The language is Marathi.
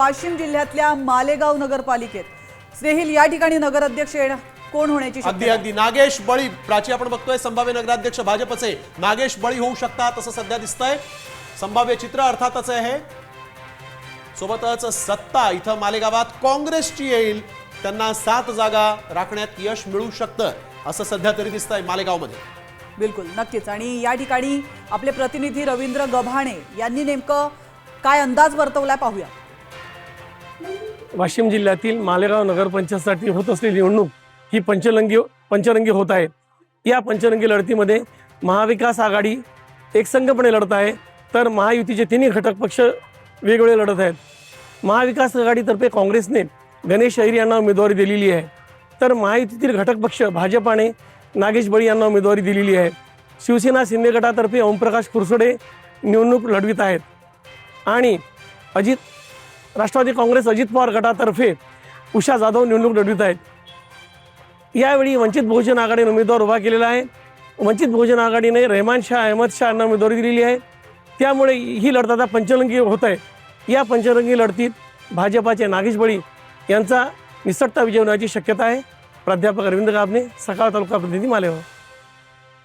वाशिम जिल्ह्यातल्या मालेगाव नगरपालिकेत स्नेहिल या ठिकाणी नगराध्यक्ष कोण होण्याची अगदी शक्यता? अगदी नागेश बळी प्राची आपण बघतोय संभाव्य नगराध्यक्ष भाजपचे नागेश बळी होऊ शकतात असं सध्या दिसतंय। संभाव्य चित्र अर्थातच आहे। सोबतच सत्ता इथं मालेगावात काँग्रेसची येईल, त्यांना 7 जागा राखण्यात यश मिळू शकतं असं सध्या तरी दिसतंय मालेगावमध्ये। बिलकुल नक्कीच। आणि या ठिकाणी आपले प्रतिनिधी रवींद्र गव्हाणे यांनी नेमकं काय अंदाज वर्तवलाय पाहूया। वाशिम जिल्ह्यातील मालेगाव नगरपंचायतसाठी होत असलेली निवडणूक ही पंचरंगी होत आहे। या पंचरंगी लढतीमध्ये महाविकास आघाडी एकसंघपणे लढत आहे, तर महायुतीचे तिन्ही घटक पक्ष वेगवेगळे लढत आहेत। महाविकास आघाडीतर्फे काँग्रेसने गणेश अहिर यांना उमेदवारी दिलेली आहे, तर महायुतीतील घटक पक्ष भाजपाने नागेश बळी यांना उमेदवारी दिलेली आहे। शिवसेना शिंदे गटातर्फे ओमप्रकाश कुरसडे निवडणूक लढवित आहेत आणि राष्ट्रवादी काँग्रेस अजित पवार गटातर्फे उषा जाधव निवडणूक लढवित आहेत। यावेळी वंचित बहुजन आघाडीने उमेदवार उभा केलेला आहे। वंचित बहुजन आघाडीने रहमान शाह अहमद शाह यांना उमेदवारी दिलेली आहे, त्यामुळे ही लढत आता पंचरंगी होत आहे। या पंचरंगी लढतीत भाजपाचे नागेश बळी यांचा निसटता विजय होण्याची शक्यता आहे। प्राध्यापक रवींद्र गाभणे, सकाळ तालुका प्रतिनिधी, मालेगाव।